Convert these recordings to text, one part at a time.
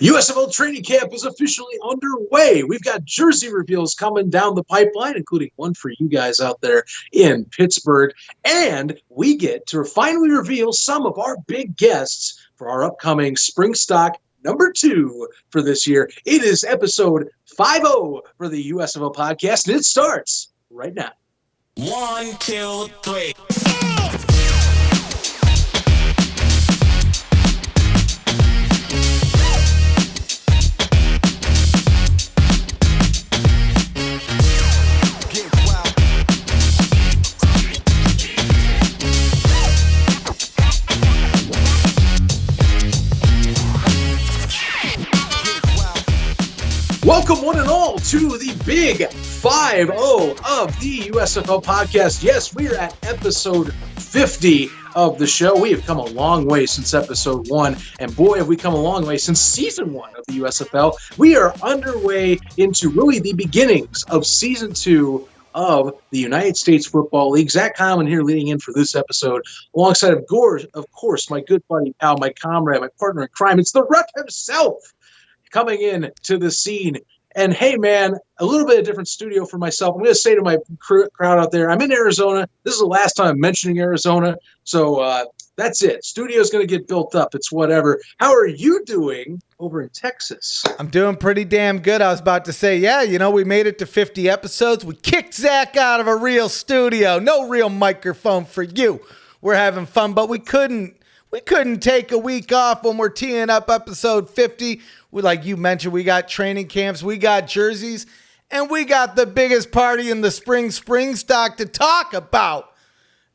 USFL training camp is officially underway. We've got jersey reveals coming down the pipeline, including one for you guys out there in Pittsburgh. And we get to finally reveal some of our big guests for our upcoming SpringStock number 2 for this year. It is episode 50 for the USFL podcast, and it starts right now. 1, 2, 3. Welcome one and all to the big 50 of the USFL podcast. Yes, we are at episode 50 of the show. We have come a long way since episode 1, and boy, have we come a long way since season 1 of the USFL. We are underway into really the beginnings of season 2 of the United States Football League. Zach Common here leading in for this episode, alongside of course, my good buddy, pal, my comrade, my partner in crime. It's the rep himself coming in to the scene. And hey, man, a little bit of different studio for myself. I'm going to say to my crowd out there, I'm in Arizona. This is the last time I'm mentioning Arizona. So that's it. Studio's going to get built up. It's whatever. How are you doing over in Texas? I'm doing pretty damn good. I was about to say, we made it to 50 episodes. We kicked Zach out of a real studio. No real microphone for you. We're having fun, but we couldn't take a week off when we're teeing up episode 50. Like you mentioned, we got training camps, we got jerseys, and we got the biggest party in the SpringStock to talk about.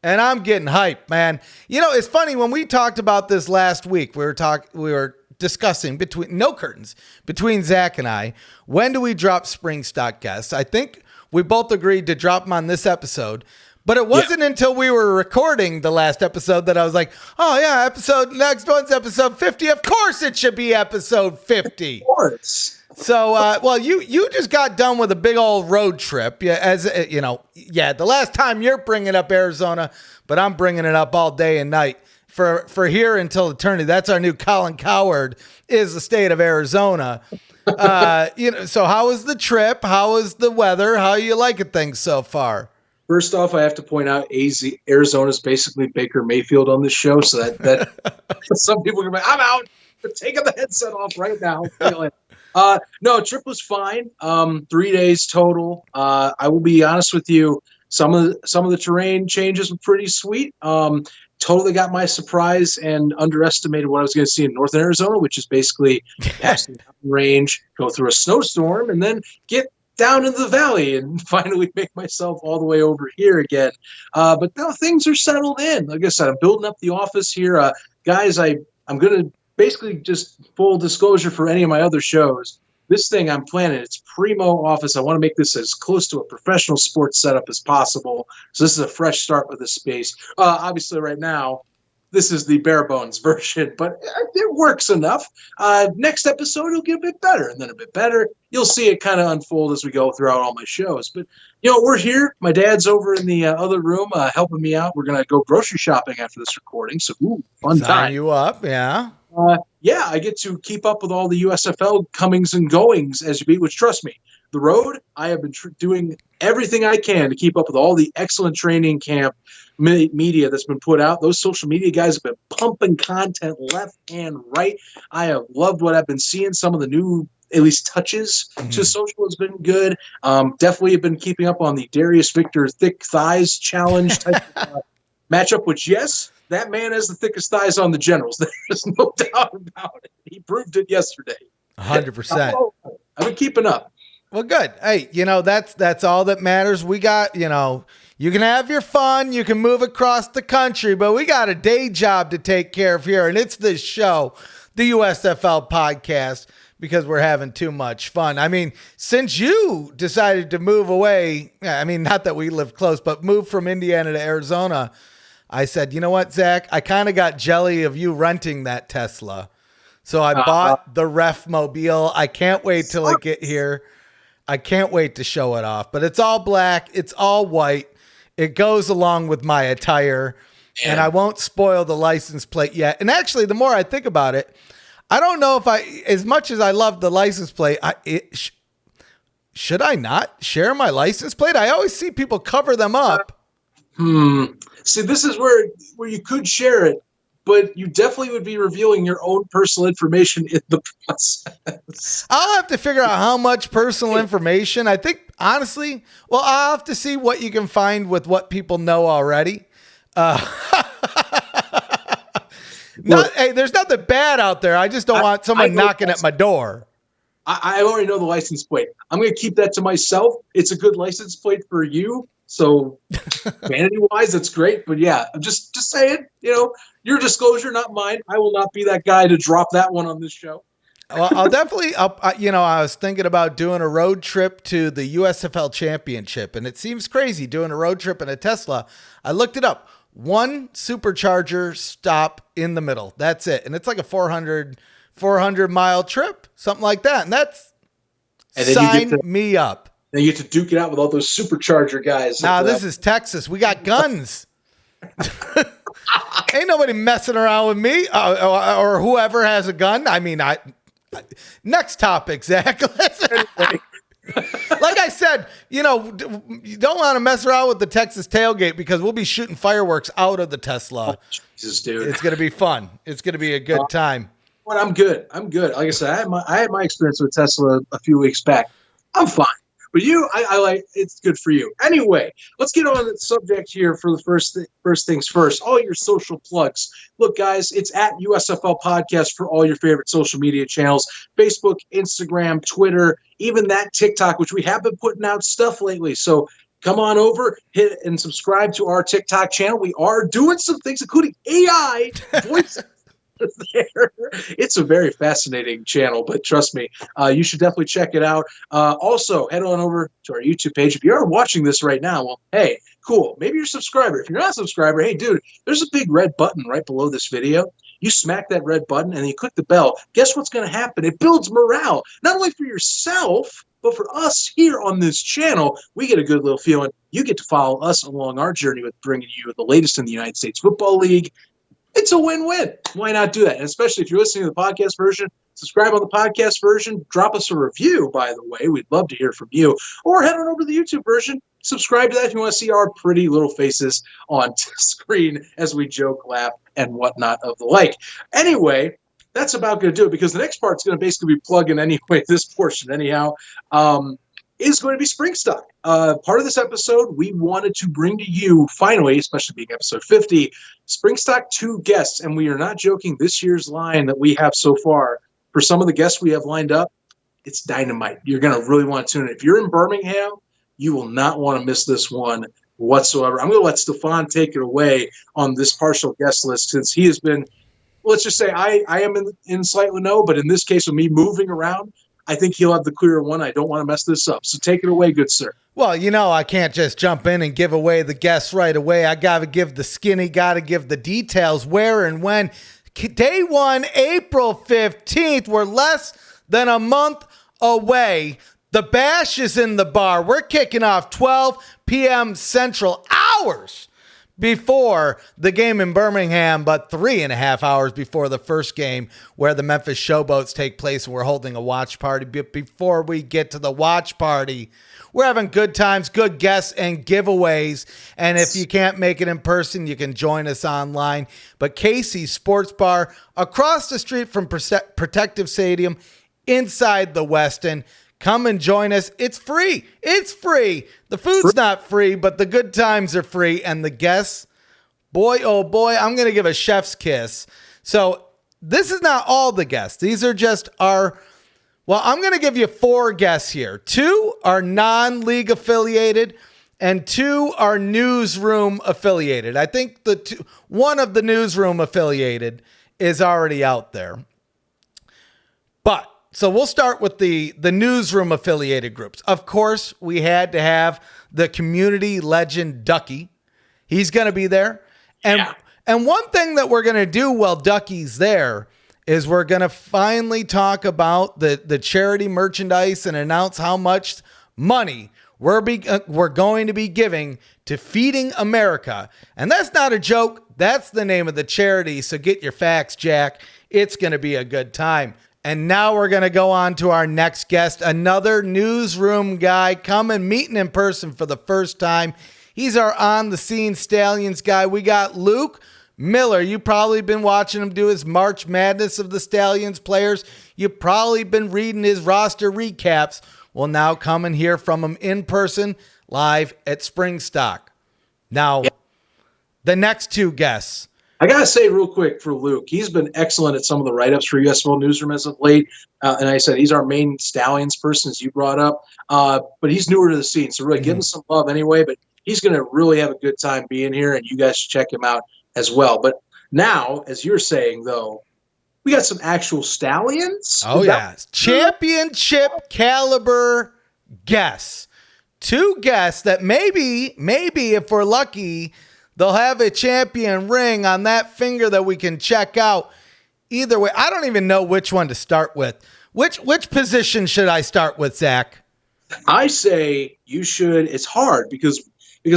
And I'm getting hyped, man. You know, it's funny, when we talked about this last week, we were discussing between Zach and I, when do we drop SpringStock guests? I think we both agreed to drop them on this episode. But it wasn't until we were recording the last episode that I was like, oh, yeah, next one's episode 50. Of course it should be episode 50. Of course. So, you just got done with a big old road trip. The last time you're bringing up Arizona, but I'm bringing it up all day and night. For here until eternity. That's our new Colin Cowherd, is the state of Arizona. So how was the trip? How was the weather? How are you liking things so far? First off, I have to point out Arizona is basically Baker Mayfield on this show, so that some people are like, I'm out. We're taking the headset off right now. No, trip was fine. 3 days total. I will be honest with you. Some of the terrain changes were pretty sweet. Totally got my surprise and underestimated what I was going to see in northern Arizona, which is basically pass the mountain range, go through a snowstorm, and then get down into the valley and finally make myself all the way over here again. But now things are settled in. Like I said, I'm building up the office here. Guys, I'm going to basically, just full disclosure for any of my other shows, this thing I'm planning, it's primo office. I want to make this as close to a professional sports setup as possible. So this is a fresh start with this space. Obviously right now, this is the bare bones version, but it works enough. Next episode, it'll get a bit better, and then a bit better. You'll see it kind of unfold as we go throughout all my shows. But, we're here. My dad's over in the other room helping me out. We're going to go grocery shopping after this recording. So, fun time. Sign you up, yeah. I get to keep up with all the USFL comings and goings as you be, which, trust me, the road, I have been doing everything I can to keep up with all the excellent training camp media that's been put out. Those social media guys have been pumping content left and right. I have loved what I've been seeing. Some of the new, at least, touches to social has been good. Definitely have been keeping up on the Darius Victor thick thighs challenge type of, matchup, which, yes, that man has the thickest thighs on the Generals. There's no doubt about it. He proved it yesterday. 100%. I've been keeping up. Well, good. Hey, that's all that matters. We got, you can have your fun, you can move across the country, but we got a day job to take care of here, and it's this show, the USFL podcast, because we're having too much fun. I mean, since you decided to move away, not that we live close, but move from Indiana to Arizona, I said, you know what, Zach, I kind of got jelly of you renting that Tesla. So I bought the Ref Mobile. I can't wait till I get here. I can't wait to show it off, but it's all black. It's all white. It goes along with my attire, and I won't spoil the license plate yet. And actually, the more I think about it, I don't know if as much as I love the license plate, should I not share my license plate? I always see people cover them up. See, this is where you could share it, but you definitely would be revealing your own personal information in the process. I'll have to figure out how much personal information. I think, honestly, well, I'll have to see what you can find with what people know already. Hey, there's nothing bad out there. I just don't want someone knocking at my door. I already know the license plate. I'm going to keep that to myself. It's a good license plate for you. So vanity-wise, that's great. But yeah, I'm just saying, your disclosure, not mine. I will not be that guy to drop that one on this show. Well, I'll definitely, I was thinking about doing a road trip to the USFL Championship, and it seems crazy doing a road trip in a Tesla. I looked it up. One supercharger stop in the middle. That's it. And it's like a 400-mile trip, something like that. And sign me up. Then you get to duke it out with all those supercharger guys. Nah, this is Texas. We got guns. Ain't nobody messing around with me or whoever has a gun. I mean, next topic, Zach. Like I said, you don't want to mess around with the Texas tailgate because we'll be shooting fireworks out of the Tesla. Oh, Jesus, dude. It's going to be fun. It's going to be a good time. But I'm good. Like I said, I had my experience with Tesla a few weeks back. I'm fine. But I like, it's good for you. Anyway, let's get on the subject here for the first things first. All your social plugs. Look, guys, it's at USFL Podcast for all your favorite social media channels. Facebook, Instagram, Twitter, even that TikTok, which we have been putting out stuff lately. So come on over, hit and subscribe to our TikTok channel. We are doing some things, including AI voice there. It's a very fascinating channel, but trust me, you should definitely check it out. Also, head on over to our YouTube page. If you are watching this right now, well, hey, cool. Maybe you're a subscriber. If you're not a subscriber, hey, dude, there's a big red button right below this video. You smack that red button and then you click the bell. Guess what's going to happen? It builds morale, not only for yourself, but for us here on this channel. We get a good little feeling. You get to follow us along our journey with bringing you the latest in the United States Football League. It's a win-win. Why not do that? And especially if you're listening to the podcast version, subscribe on the podcast version. Drop us a review, by the way. We'd love to hear from you. Or head on over to the YouTube version. Subscribe to that if you want to see our pretty little faces on screen as we joke, laugh, and whatnot of the like. Anyway, that's about going to do it because the next part's going to basically be plugging anyway, this portion anyhow. Is going to be SpringStock. Part of this episode, we wanted to bring to you, finally, especially being episode 50, SpringStock 2 guests. And we are not joking, this year's line that we have so far, for some of the guests we have lined up, it's dynamite. You're going to really want to tune in. If you're in Birmingham, you will not want to miss this one whatsoever. I'm going to let Stefan take it away on this partial guest list since he has been, let's just say I am in slightly no, but in this case with me moving around, I think he'll have the clearer one. I don't want to mess this up. So take it away, good sir. Well, I can't just jump in and give away the guests right away. I got to give the skinny, got to give the details where and when. Day 1, April 15th. We're less than a month away. The Bash is in the bar. We're kicking off 12 p.m. Central, hours before the game in Birmingham, but 3.5 hours before the first game where the Memphis Showboats take place, and we're holding a watch party. But before we get to the watch party, we're having good times, good guests, and giveaways. And if you can't make it in person, you can join us online. But Casey's Sports Bar across the street from Protective Stadium inside the Westin. Come and join us. It's free. It's free. The food's not free, but the good times are free. And the guests, boy, oh boy, I'm going to give a chef's kiss. So this is not all the guests. These are just I'm going to give you 4 guests here. 2 are non-league affiliated and 2 are newsroom affiliated. I think one of the newsroom affiliated is already out there. So we'll start with the newsroom affiliated groups. Of course, we had to have the community legend Ducky. He's going to be there. And one thing that we're going to do while Ducky's there is we're going to finally talk about the charity merchandise and announce how much money we're going to be giving to Feeding America. And that's not a joke. That's the name of the charity. So get your facts, Jack. It's going to be a good time. And now we're going to go on to our next guest, another newsroom guy coming, meeting in person for the first time. He's our on-the-scene Stallions guy. We got Luke Miller. You've probably been watching him do his March Madness of the Stallions players. You've probably been reading his roster recaps. Well, now come and hear from him in person, live at SpringStock. Now, the next two guests. I got to say real quick for Luke, he's been excellent at some of the write-ups for USFL Newsroom as of late. And I said he's our main Stallions person, as you brought up. But he's newer to the scene, so really give him some love anyway. But he's going to really have a good time being here, and you guys should check him out as well. But now, as you're saying, though, we got some actual Stallions. Oh, yeah. Championship caliber guests. Two guests that maybe if we're lucky, they'll have a champion ring on that finger that we can check out. Either way, I don't even know which one to start with. Which position should I start with, Zach? I say you should. It's hard because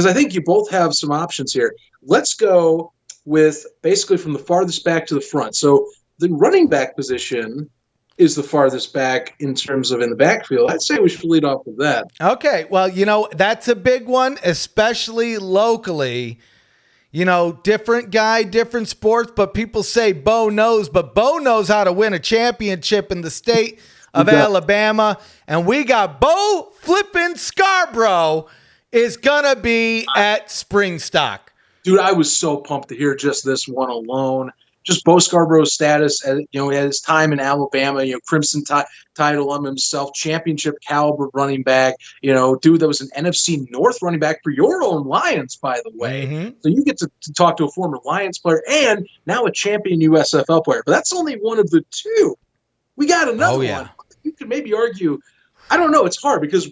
I think you both have some options here. Let's go with basically from the farthest back to the front. So the running back position is the farthest back in terms of in the backfield. I'd say we should lead off with that. Okay, well, that's a big one, especially locally. Different guy, different sports, but people say Bo knows, but Bo knows how to win a championship in the state of Alabama. And we got Bo flipping Scarborough is going to be at SpringStock. Dude, I was so pumped to hear just this one alone. Just Bo Scarborough's status, at his time in Alabama, Crimson title on himself, championship caliber running back, dude that was an NFC North running back for your own Lions, by the way. Mm-hmm. So you get to talk to a former Lions player and now a champion USFL player. But that's only one of the two. We got another one. You could maybe argue, I don't know, it's hard because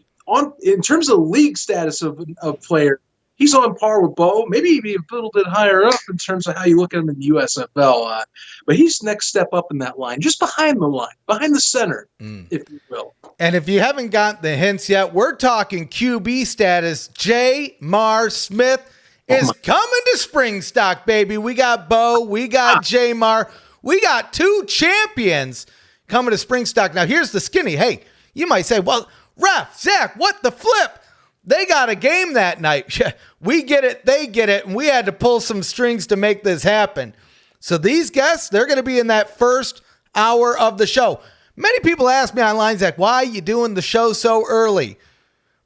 in terms of league status of player, he's on par with Bo, maybe even a little bit higher up in terms of how you look at him in the USFL. But he's next step up in that line, just behind the line, behind the center, if you will. And if you haven't got the hints yet, we're talking QB status. J.Mar Smith is coming to SpringStock, baby. We got Bo, we got J.Mar, we got two champions coming to SpringStock. Now, here's the skinny. Hey, you might say, well, ref, Zach, what the flip? They got a game that night. We get it, they get it, and we had to pull some strings to make this happen. So these guests, they're going to be in that first hour of the show. Many people ask me online, Zach, why are you doing the show so early?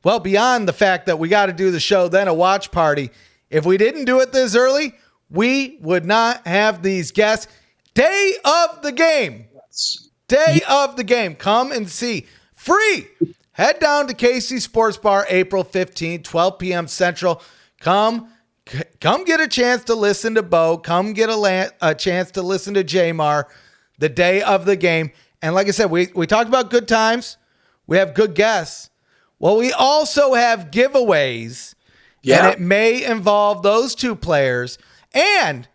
Well, beyond the fact that we got to do the show, then a watch party, if we didn't do it this early, we would not have these guests. Day of the game. Day of the game. Come and see. Free. Head down to KC Sports Bar April 15, 12 p.m. Central. Come get a chance to listen to Bo. Come get a chance to listen to J.Mar the day of the game. And like I said, we talked about good times. We have good guests. Well, we also have giveaways. Yeah. And it may involve those two players. And,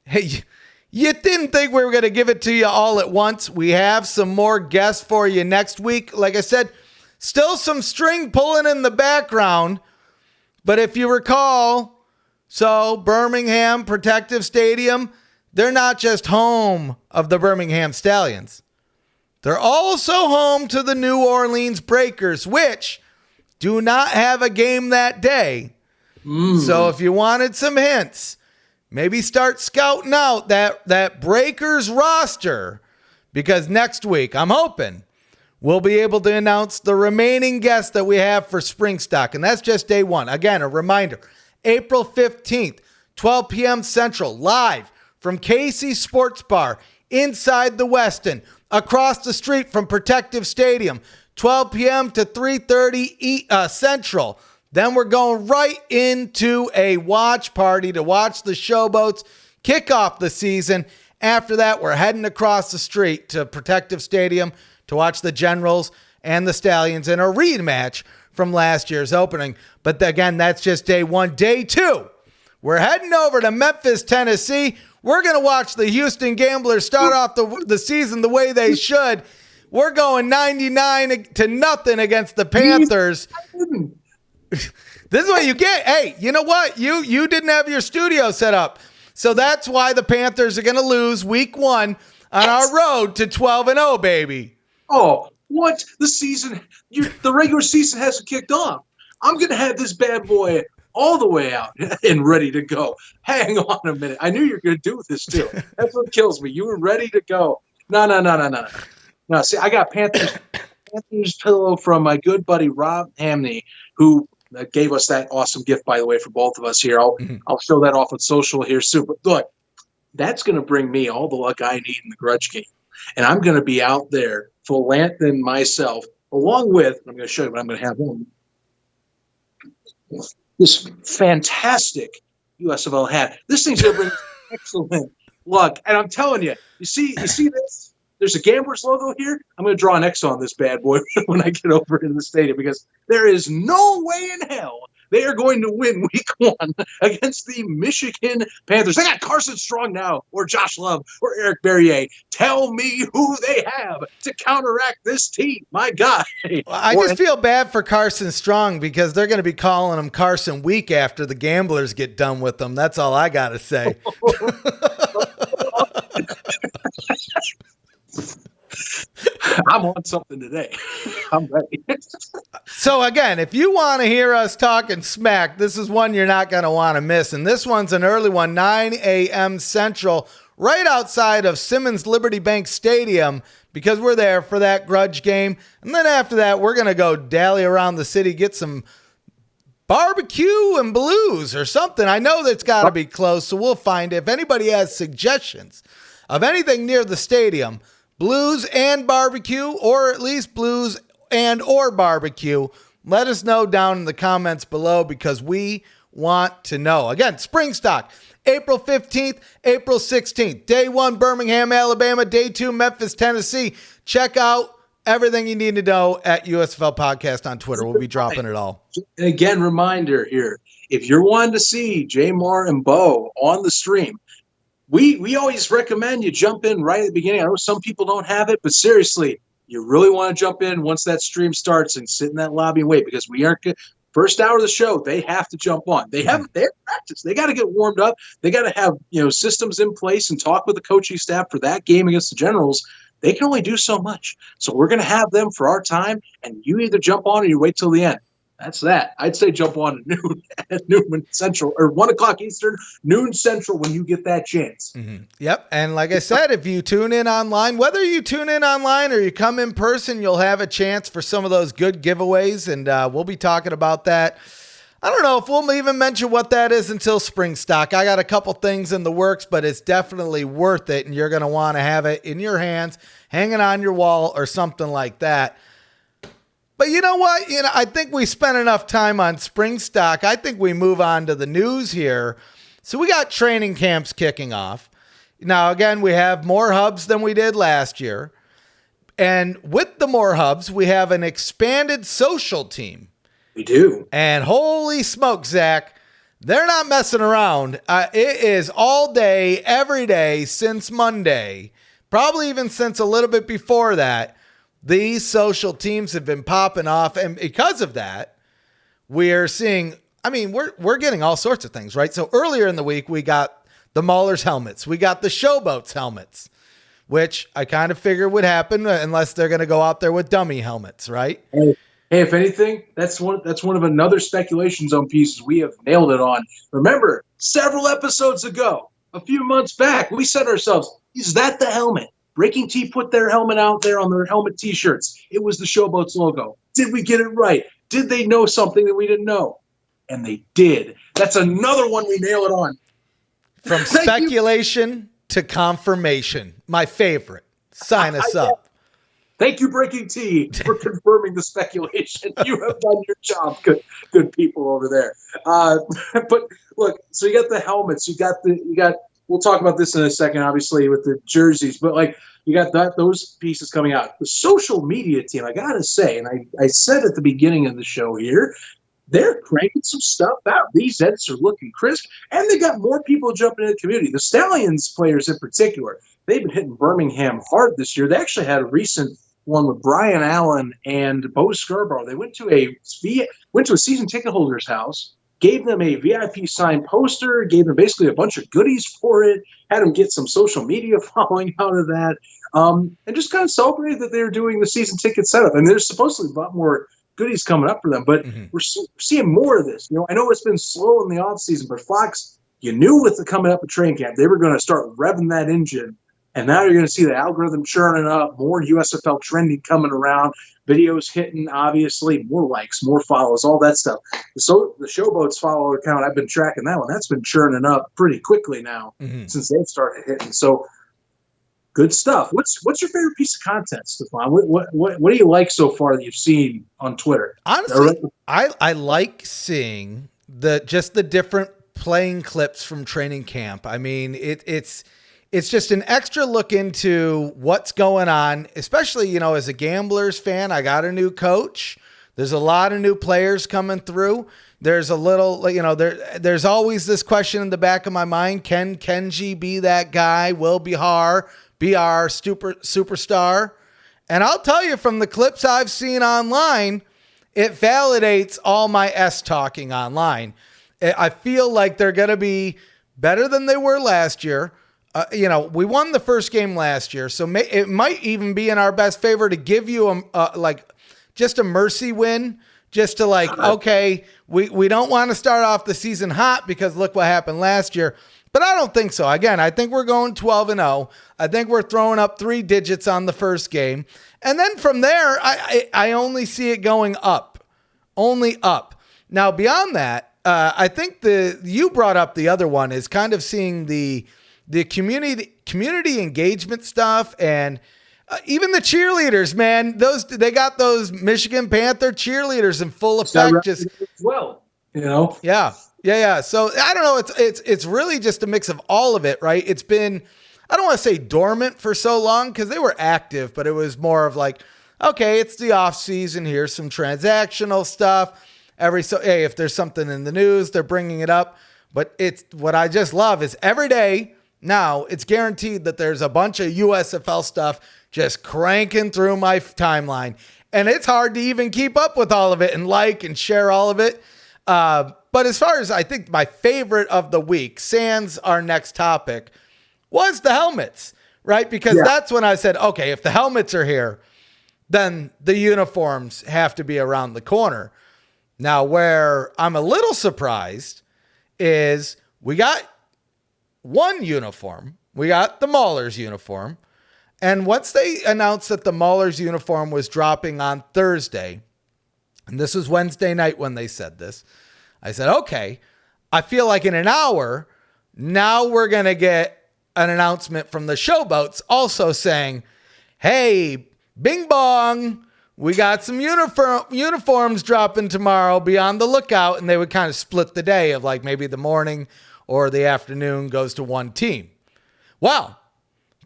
hey, you didn't think we were going to give it to you all at once. We have some more guests for you next week. Like I said, still some string pulling in the background, but if you recall, so Birmingham Protective Stadium, they're not just home of the Birmingham Stallions. They're also home to the New Orleans Breakers, which do not have a game that day. So if you wanted some hints, maybe start scouting out that Breakers roster, because next week, I'm hoping, we'll be able to announce the remaining guests that we have for SpringStock, and that's just day one. Again, a reminder, April 15th, 12 p.m. Central, live from KC Sports Bar inside the Westin, across the street from Protective Stadium, 12 p.m. to 3:30 Central. Then we're going right into a watch party to watch the Showboats kick off the season. After that, we're heading across the street to Protective Stadium to watch the Generals and the Stallions in a rematch from last year's opening. But again, that's just day one. Day two, we're heading over to Memphis, Tennessee. We're going to watch the Houston Gamblers start off the season the way they should. We're going 99-0 against the Panthers. This is what you get. Hey, you know what? You didn't have your studio set up. So that's why the Panthers are going to lose week 1 on our road to 12-0, baby. Oh, what? The regular season hasn't kicked off. I'm going to have this bad boy all the way out and ready to go. Hang on a minute. I knew you were going to do this too. That's what kills me. You were ready to go. No. No, see, I got Panthers pillow from my good buddy Rob Hamney, who gave us that awesome gift, by the way, for both of us here. I'll show that off on social here soon. But look, that's going to bring me all the luck I need in the grudge game. And I'm going to be out there philanthroping myself, along with, I'm going to show you what I'm going to have on, this fantastic USFL hat. This thing's going to bring excellent luck. And I'm telling you, you see this? There's a Gamblers logo here. I'm going to draw an X on this bad boy when I get over to the stadium, because there is no way in hell they are going to win week 1 against the Michigan Panthers. They got Carson Strong now, or Josh Love, or Eric Berrier. Tell me who they have to counteract this team. My God. Well, I just feel bad for Carson Strong, because they're going to be calling him Carson Week after the Gamblers get done with them. That's all I got to say. I'm on something today. I'm ready. So again, if you want to hear us talking smack, this is one you're not going to want to miss. And this one's an early one, 9 a.m. Central, right outside of Simmons Liberty Bank Stadium, because we're there for that grudge game. And then after that, we're going to go dally around the city, get some barbecue and blues or something. I know that's got to be close, so we'll find it. If anybody has suggestions of anything near the stadium, blues and barbecue, or at least blues and or barbecue, let us know down in the comments below, because we want to know. Again, SpringStock, April 15th, April 16th. Day 1, Birmingham, Alabama. Day 2, Memphis, Tennessee. Check out everything you need to know at USFL Podcast on Twitter. We'll be dropping it all. And again, reminder here, if you're wanting to see Jamar and Bo on the stream, we always recommend you jump in right at the beginning. I know some people don't have it, but seriously, you really want to jump in once that stream starts and sit in that lobby and wait, because we aren't good. First hour of the show, they have to jump on. They have practice. They got to get warmed up. They got to have systems in place and talk with the coaching staff for that game against the Generals. They can only do so much. So we're going to have them for our time, and you either jump on or you wait till the end. That's that. I'd say jump on at noon Central, or 1 o'clock Eastern, noon Central, when you get that chance. Mm-hmm. Yep. And like I said, if you tune in online, whether you tune in online or you come in person, you'll have a chance for some of those good giveaways. And we'll be talking about that. I don't know if we'll even mention what that is until SpringStock. I got a couple things in the works, but it's definitely worth it. And you're going to want to have it in your hands, hanging on your wall or something like that. But you know what? I think we spent enough time on SpringStock. I think we move on to the news here. So we got training camps kicking off. Now, again, we have more hubs than we did last year. And with the more hubs, we have an expanded social team. We do. And holy smoke, Zach, they're not messing around. It is all day, every day since Monday, probably even since a little bit before that. These social teams have been popping off, and because of that, we're seeing, we're getting all sorts of things, right? So earlier in the week, we got the Maulers helmets. We got the Showboats helmets, which I kind of figured would happen unless they're going to go out there with dummy helmets, right? Hey, if anything, that's one of another speculation zone pieces we have nailed it on. Remember, several episodes ago, a few months back, we said ourselves, is that the helmet? Breaking T put their helmet out there on their helmet T-shirts. It was the Showboats logo. Did we get it right? Did they know something that we didn't know? And they did. That's another one we nail it on. From speculation to confirmation. My favorite. Sign us up. Thank you, Breaking T, for confirming the speculation. You have done your job, good people over there. But look, so you got the helmets. You got. We'll talk about this in a second, obviously, with the jerseys. But you got those pieces coming out. The social media team, I gotta say, and I said at the beginning of the show here, they're cranking some stuff out. These edits are looking crisp, and they got more people jumping in the community. The Stallions players in particular, they've been hitting Birmingham hard this year. They actually had a recent one with Brian Allen and Bo Scarborough. They went to a season ticket holder's house, gave them a VIP signed poster, gave them basically a bunch of goodies for it, had them get some social media following out of that, and just kind of celebrated that they were doing the season ticket setup. And there's supposedly a lot more goodies coming up for them, but we're seeing more of this. I know it's been slow in the offseason, but Fox, you knew with the coming up of training camp, they were going to start revving that engine. And now you're going to see the algorithm churning up, more USFL trending coming around, videos hitting, obviously, more likes, more follows, all that stuff. So the Showboats follower account, I've been tracking that one. That's been churning up pretty quickly now since they've started hitting. So good stuff. What's your favorite piece of content, Stefan? What do you like so far that you've seen on Twitter? Honestly, I like seeing the different playing clips from training camp. I mean, it's just an extra look into what's going on, especially, as a Gamblers fan. I got a new coach. There's a lot of new players coming through. There's a little, there's always this question in the back of my mind. Can Kenji be that guy? Will Bihar be our superstar? And I'll tell you, from the clips I've seen online, it validates all my talking online. I feel like they're going to be better than they were last year. We won the first game last year, so it might even be in our best favor to give you just a mercy win, just to okay, we don't want to start off the season hot because look what happened last year. But I don't think so. Again, I think we're going 12-0. I think we're throwing up 3 digits on the first game. And then from there, I only see it going up, only up. Now, beyond that, I think you brought up the other one is kind of seeing the community engagement stuff, and even the cheerleaders, man. They got those Michigan Panther cheerleaders in full effect. Just well, yeah. So I don't know. It's really just a mix of all of it, right? It's been, I don't want to say dormant for so long because they were active, but it was more of okay, it's the off season. Here's some transactional stuff. Hey, if there's something in the news, they're bringing it up. But it's what I just love is every day now it's guaranteed that there's a bunch of USFL stuff just cranking through my timeline. And it's hard to even keep up with all of it and and share all of it. But as far as I think my favorite of the week, sans our next topic, was the helmets, right? Because that's when I said, okay, if the helmets are here, then the uniforms have to be around the corner. Now, where I'm a little surprised is we got one uniform. We got the Maulers uniform. And once they announced that the Maulers uniform was dropping on Thursday, and this was Wednesday night when they said this, I said, okay, I feel like in an hour, now we're going to get an announcement from the Showboats also saying, hey, bing bong, we got some uniforms dropping tomorrow. Be on the lookout. And they would kind of split the day of maybe the morning or the afternoon goes to one team. Well,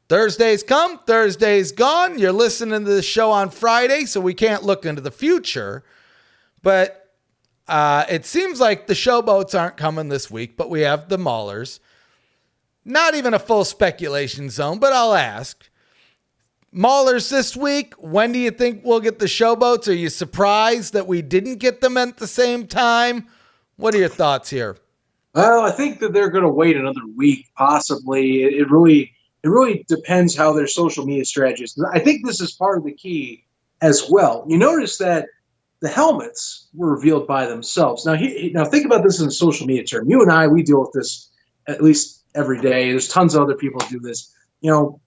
Thursday's come, Thursday's gone. You're listening to the show on Friday, so we can't look into the future. But it seems like the Showboats aren't coming this week, but we have the Maulers. Not even a full speculation zone, but I'll ask. Maulers this week, when do you think we'll get the Showboats? Are you surprised that we didn't get them at the same time? What are your thoughts here? Well, I think that they're going to wait another week, possibly. It really depends how their social media strategy is. I think this is part of the key as well. You notice that the helmets were revealed by themselves. Now think about this in a social media term. You and I, we deal with this at least every day. There's tons of other people who do this.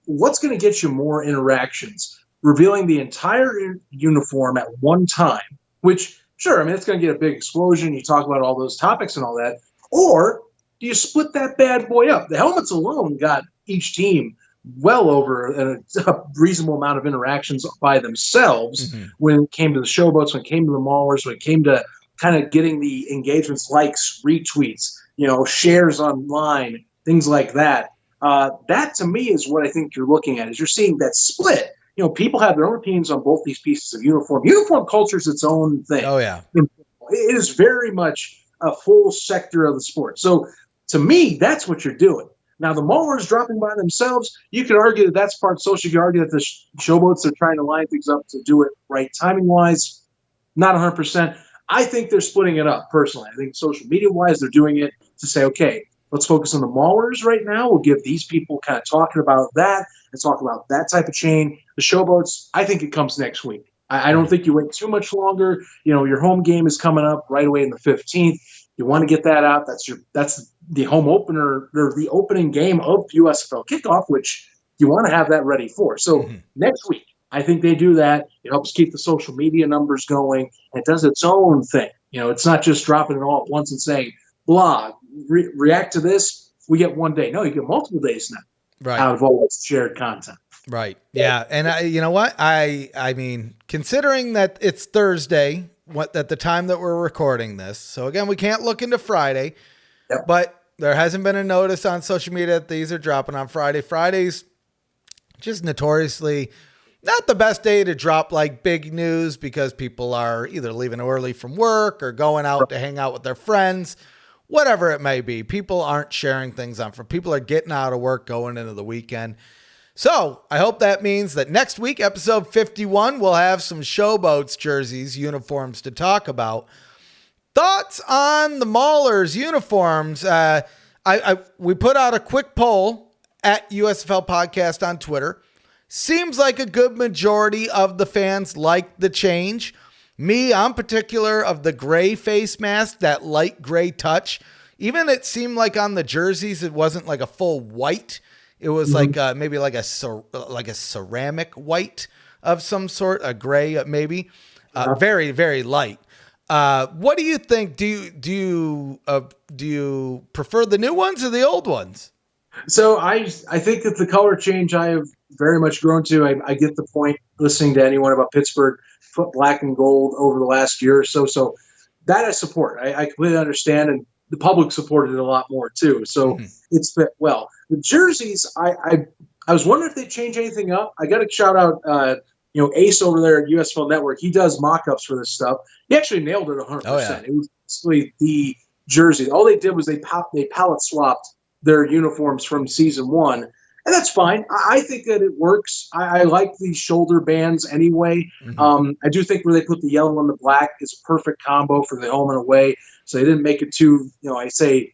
What's going to get you more interactions? Revealing the entire uniform at one time, which, sure, it's going to get a big explosion. You talk about all those topics and all that. Or do you split that bad boy up? The helmets alone got each team well over a reasonable amount of interactions by themselves when it came to the Showboats, when it came to the Maulers, when it came to kind of getting the engagements, likes, retweets, shares online, things like that. That to me is what I think you're looking at, is you're seeing that split. People have their own opinions on both these pieces of uniform. Uniform culture is its own thing. Oh, yeah. It is very much a full sector of the sport. So to me, that's what you're doing. Now, the Maulers dropping by themselves, you could argue that that's part social. You could argue that the Showboats are trying to line things up to do it right timing-wise. Not 100%. I think they're splitting it up personally. I think social media wise, they're doing it to say, okay, let's focus on the Maulers right now. We'll give these people kind of talking about that and talk about that type of chain. The Showboats, I think it comes next week. I don't think you wait too much longer. Your home game is coming up right away in the 15th. You want to get that out. That's the home opener or the opening game of USFL kickoff, which you want to have that ready for. So next week, I think they do that. It helps keep the social media numbers going. It does its own thing. It's not just dropping it all at once and saying, blah, react to this. We get one day. No, you get multiple days now out of all this shared content. Right. Yeah. And you know what? I mean, considering that it's Thursday, at the time that we're recording this. So again, we can't look into Friday, but there hasn't been a notice on social media that these are dropping on Friday. Friday's just notoriously not the best day to drop like big news because people are either leaving early from work or going out to hang out with their friends, whatever it may be. People aren't sharing things on. People are getting out of work, going into the weekend. So I hope that means that next week, episode 51, we'll have some Showboats jerseys, uniforms to talk about. Thoughts on the Maulers uniforms? We put out a quick poll at USFL Podcast on Twitter. Seems like a good majority of the fans like the change. Me, I'm particular of the gray face mask, that light gray touch. Even it seemed like on the jerseys, it wasn't like a full white. It was like maybe like a ceramic white of some sort, a gray maybe, very, very light. What do you think? Do you prefer the new ones or the old ones? So I think that the color change I have very much grown to. I get the point listening to anyone about Pittsburgh black and gold over the last year or so. So that I support. I completely understand, and the public supported it a lot more too. So it's fit well. The jerseys, I was wondering if they change anything up. I got to shout out, Ace over there at USFL Network. He does mock-ups for this stuff. He actually nailed it 100%. Oh, yeah. It was basically the jersey. All they did was they palette swapped their uniforms from season 1. And that's fine. I think that it works. I like the shoulder bands anyway. I do think where they put the yellow and the black is a perfect combo for the home and away. So they didn't make it too, I say,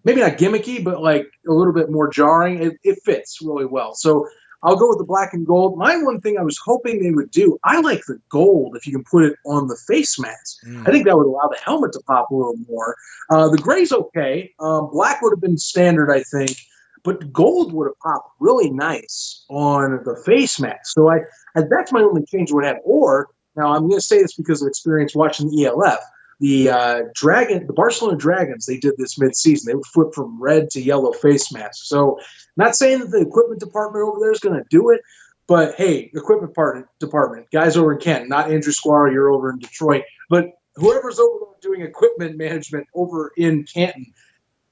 maybe not gimmicky, but like a little bit more jarring. It fits really well. So I'll go with the black and gold. My one thing I was hoping they would do, I like the gold if you can put it on the face mask. I think that would allow the helmet to pop a little more. The gray's okay. Black would have been standard, I think. But gold would have popped really nice on the face mask. So that's my only change I would have. Or, now I'm going to say this because of experience watching the ELF. The Barcelona Dragons, they did this mid-season. They would flip from red to yellow face masks. So not saying that the equipment department over there is going to do it, but hey, equipment department, guys over in Kent, not Andrew Squire, you're over in Detroit, but whoever's over there doing equipment management over in Canton,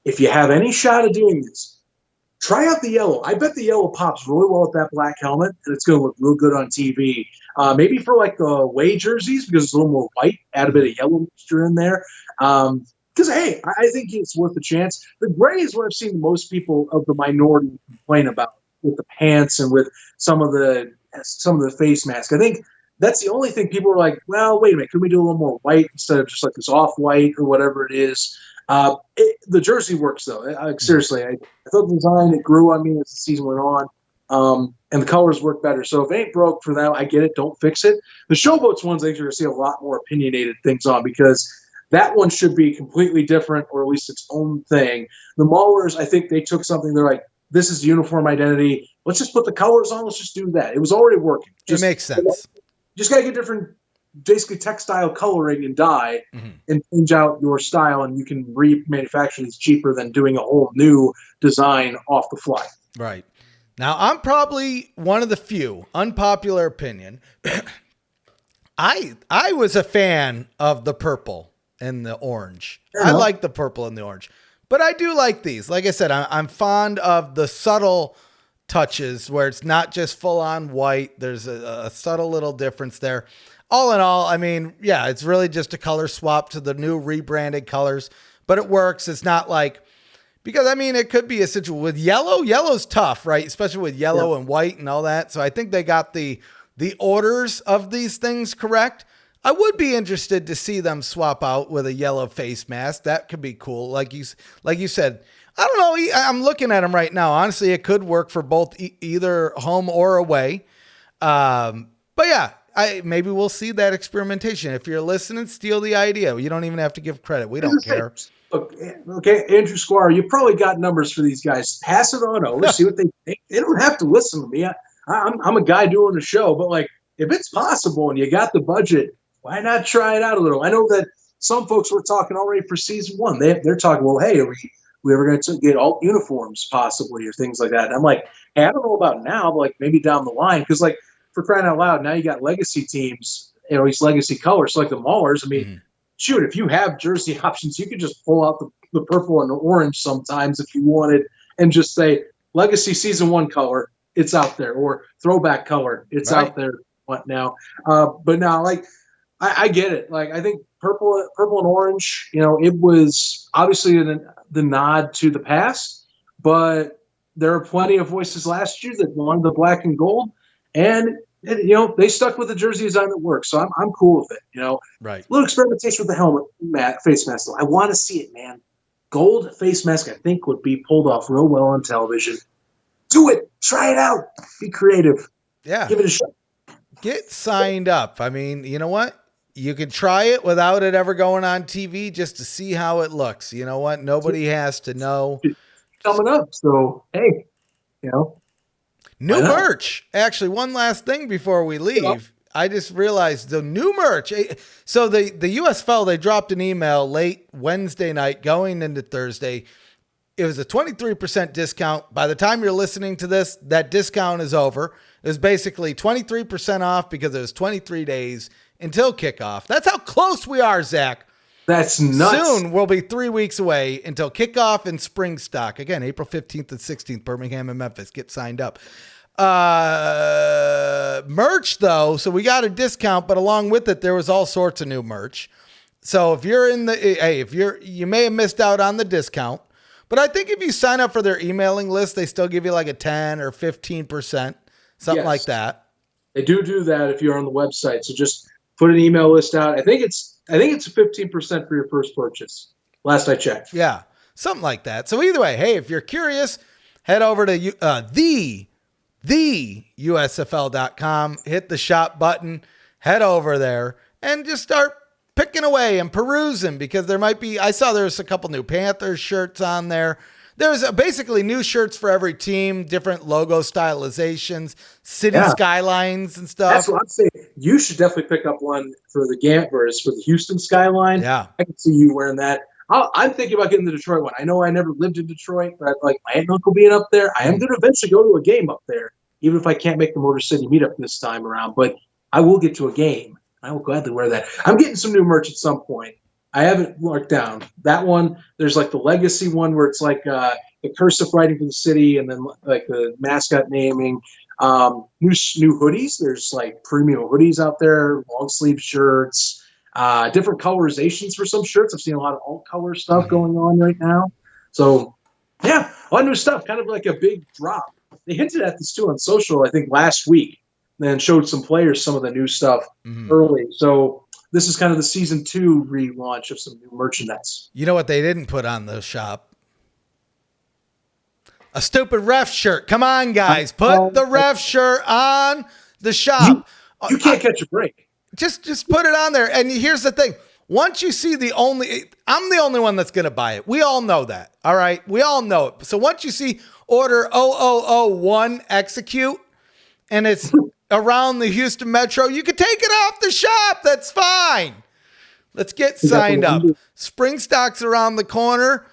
if you have any shot of doing this, try out the yellow. I bet the yellow pops really well with that black helmet, and it's going to look real good on TV. Maybe for like the away jerseys, because it's a little more white, add a bit of yellow mixture in there. Because, hey, I think it's worth a chance. The gray is what I've seen most people of the minority complain about with the pants and with some of the face mask. I think that's the only thing people are like, well, wait a minute, can we do a little more white instead of just like this off-white or whatever it is? The jersey works, though. Seriously, I thought the design, it grew on me as the season went on, and the colors work better. So if it ain't broke for them, I get it. Don't fix it. The Showboats ones, I think you're going to see a lot more opinionated things on because that one should be completely different or at least its own thing. The Maulers, I think they took something. They're like, this is the uniform identity. Let's just put the colors on. Let's just do that. It was already working. It makes sense. Just got to get different basically textile coloring and dye and change out your style, and you can remanufacture these cheaper than doing a whole new design off the fly. Right. Now, I'm probably one of the few, unpopular opinion. I was a fan of the purple and the orange. I like the purple and the orange, but I do like these. Like I said, I'm fond of the subtle touches where it's not just full on white. There's a subtle little difference there. All in all, I mean, yeah, it's really just a color swap to the new rebranded colors, but it works. It's not like, because I mean, it could be a situation with yellow. Yellow's tough, right? Especially with yellow and white and all that. So I think they got the orders of these things correct. I would be interested to see them swap out with a yellow face mask. That could be cool. Like you said, I don't know. I'm looking at them right now. Honestly, it could work for both either home or away. But yeah, maybe we'll see that experimentation. If you're listening, steal the idea. You don't even have to give credit. We don't care. Look, okay, Andrew Squire, you probably got numbers for these guys. Pass it on over, see what they think. They don't have to listen to me. I'm a guy doing a show, but like if it's possible and you got the budget, why not try it out a little? I know that some folks were talking already for season 1. They're talking, well, hey, are we ever going to get alt uniforms possibly or things like that? And I'm like, hey, I don't know about now, but like maybe down the line, because like for crying out loud, now you got legacy teams, these legacy colors, so like the Maulers. I mean, shoot, if you have jersey options, you could just pull out the purple and the orange sometimes if you wanted and just say legacy season 1 color, it's out there, or throwback color, it's out there. What now? But now, like, I get it. Like, I think purple and orange, it was obviously the nod to the past, but there are plenty of voices last year that wanted the black and gold, and they stuck with the jersey design that works. So I'm cool with it. Right. A little experimentation with the helmet face mask. I want to see it, man. Gold face mask, I think, would be pulled off real well on television. Do it. Try it out. Be creative. Yeah. Give it a shot. Get signed up. I mean, you know what? You can try it without it ever going on TV just to see how it looks. You know what? Nobody has to know. It's coming up. So, hey, New merch. Actually, one last thing before we leave. Yeah. I just realized the new merch. So the USFL, they dropped an email late Wednesday night going into Thursday. It was a 23% discount. By the time you're listening to this, that discount is over. It was basically 23% off because it was 23 days until kickoff. That's how close we are, Zach. That's nuts. Soon we'll be 3 weeks away until kickoff and SpringStock. Again, April 15th and 16th, Birmingham and Memphis. Get signed up. Merch though, so we got a discount, but along with it, there was all sorts of new merch. So if you're you may have missed out on the discount, but I think if you sign up for their emailing list, they still give you like a 10 or 15%, something like that. They do that if you're on the website. So just put an email list out. I think it's 15% for your first purchase. Last I checked. Yeah, something like that. So either way, hey, if you're curious, head over to the USFL.com, hit the shop button, head over there, and just start picking away and perusing, because I saw there's a couple new Panthers shirts on there. There's basically new shirts for every team, different logo stylizations, city skylines and stuff. That's what I'm saying. You should definitely pick up one for the Gamblers, for the Houston skyline. Yeah. I can see you wearing that. I'm thinking about getting the Detroit one. I know I never lived in Detroit, but like my aunt and uncle being up there, I am going to eventually go to a game up there, even if I can't make the Motor City meetup this time around. But I will get to a game. I will gladly wear that. I'm getting some new merch at some point. I haven't marked down that one. There's like the legacy one where it's like the cursive writing for the city, and then like the mascot naming. New hoodies. There's like premium hoodies out there, long sleeve shirts. Different colorizations for some shirts. I've seen a lot of alt color stuff going on right now. So, yeah, a lot of new stuff, kind of like a big drop. They hinted at this too on social, I think, last week, and showed some players some of the new stuff early. So this is kind of the season 2 relaunch of some new merchandise. You know what they didn't put on the shop? A stupid ref shirt. Come on, guys. Put the ref shirt on the shop. You can't catch a break. Just put it on there. And here's the thing. Once you see I'm the only one that's going to buy it. We all know that. All right. We all know it. So once you see order 0001 execute and it's around the Houston Metro, you can take it off the shop. That's fine. Let's get signed up. SpringStock's around the corner.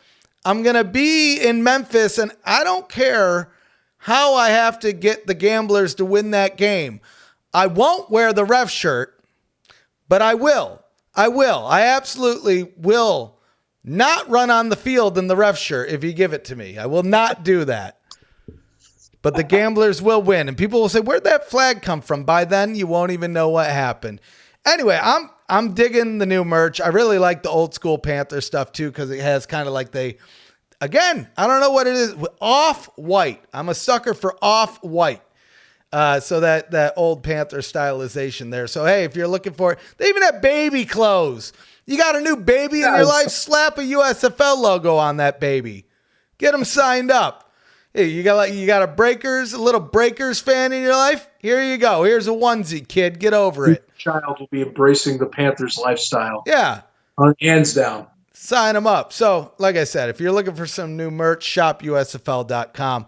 I'm going to be in Memphis, and I don't care how I have to get the Gamblers to win that game. I won't wear the ref shirt, but I will. I absolutely will not run on the field in the ref shirt if you give it to me. I will not do that. But the Gamblers will win. And people will say, where'd that flag come from? By then, you won't even know what happened. Anyway, I'm digging the new merch. I really like the old school Panther stuff too, because it has kind of like again, I don't know what it is. Off-white. I'm a sucker for off-white. So that old Panther stylization there. So, hey, if you're looking for it, they even have baby clothes. You got a new baby in your life? Slap a USFL logo on that baby. Get them signed up. Hey, you got a little Breakers fan in your life? Here you go. Here's a onesie, kid. Get over it. Your child will be embracing the Panthers lifestyle. Yeah. Hands down. Sign them up. So, like I said, if you're looking for some new merch, shop USFL.com.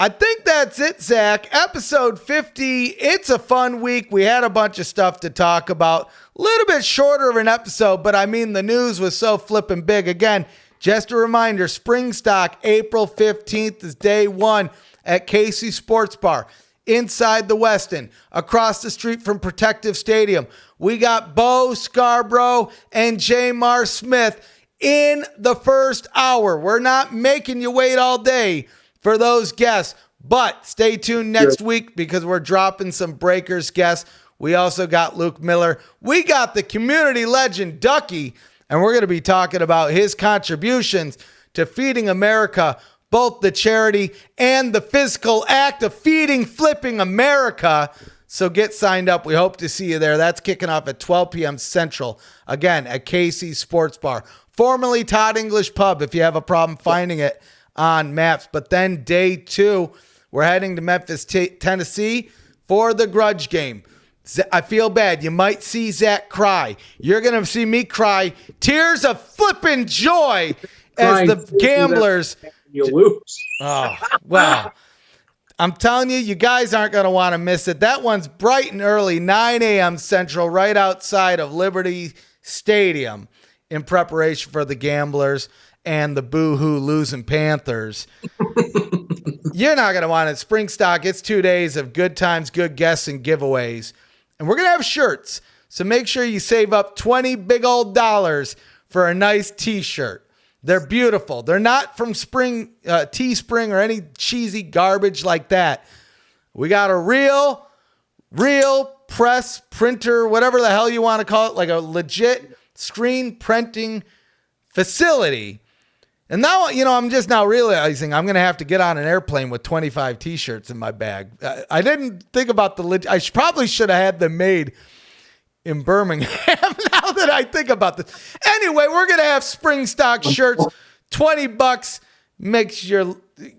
I think that's it, Zach. Episode 50. It's a fun week. We had a bunch of stuff to talk about. A little bit shorter of an episode, but I mean, the news was so flipping big. Again, just a reminder, SpringStock, April 15th is day one at Casey Sports Bar inside the Westin, across the street from Protective Stadium. We got Bo Scarborough and Jamar Smith in the first hour. We're not making you wait all day for those guests, but stay tuned next week because we're dropping some Breakers guests. We also got Luke Miller. We got the community legend Ducky, and we're going to be talking about his contributions to Feeding America, both the charity and the physical act of feeding, flipping America. So get signed up. We hope to see you there. That's kicking off at 12 p.m. Central, again, at KC Sports Bar, formerly Todd English Pub, if you have a problem finding it on maps. But then day two, we're heading to Memphis, Tennessee for the grudge game. I feel bad. You might see Zach cry. You're going to see me cry. Tears of flipping joy as the Gamblers. You lose. Oh, wow. I'm telling you, you guys aren't going to want to miss it. That one's bright and early, 9 a.m. Central, right outside of Liberty Stadium in preparation for the Gamblers and the boo-hoo losing Panthers. You're not going to want it. SpringStock, it's 2 days of good times, good guests, and giveaways. And we're going to have shirts. So make sure you save up 20 big old dollars for a nice t-shirt. They're beautiful. They're not from Teespring or any cheesy garbage like that. We got a real press printer, whatever the hell you want to call it, like a legit screen printing facility. And now, I'm just now realizing I'm going to have to get on an airplane with 25 t-shirts in my bag. I didn't think about I probably should have had them made in Birmingham now that I think about this. Anyway, we're going to have SpringStock shirts, $20,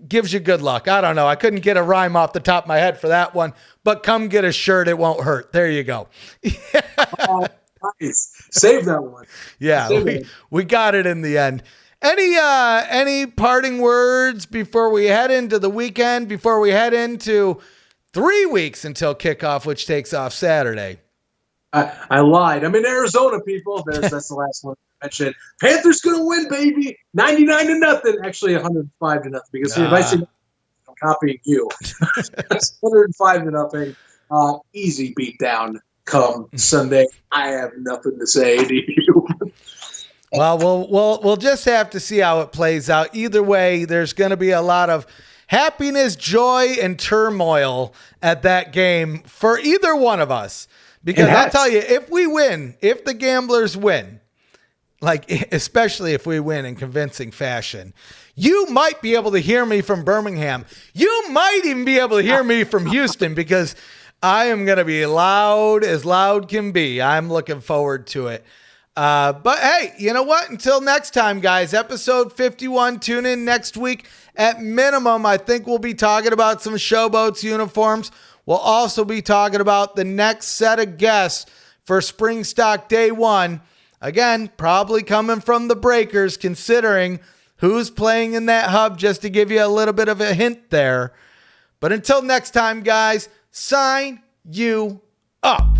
gives you good luck. I don't know. I couldn't get a rhyme off the top of my head for that one, but come get a shirt. It won't hurt. There you go. Oh, nice. Save that one. Yeah, we got it in the end. Any parting words before we head into the weekend, before we head into 3 weeks until kickoff, which takes off Saturday? I lied. I'm in Arizona, people. That's the last one I mentioned. Panthers going to win, baby. 99-0. Actually, 105-0. Because if I say I'm copying you. That's 105-0. Easy beatdown come Sunday. I have nothing to say to you. Well, we'll just have to see how it plays out. Either way, there's going to be a lot of happiness, joy, and turmoil at that game for either one of us. Because I'll tell you, if we win, if the Gamblers win, like especially if we win in convincing fashion, you might be able to hear me from Birmingham. You might even be able to hear me from Houston because I am going to be loud as loud can be. I'm looking forward to it. But hey, you know what? Until next time, guys, episode 51, tune in next week. At minimum, I think we'll be talking about some Showboats uniforms. We'll also be talking about the next set of guests for SpringStock Day 1. Again, probably coming from the Breakers, considering who's playing in that hub, just to give you a little bit of a hint there. But until next time, guys, sign you up.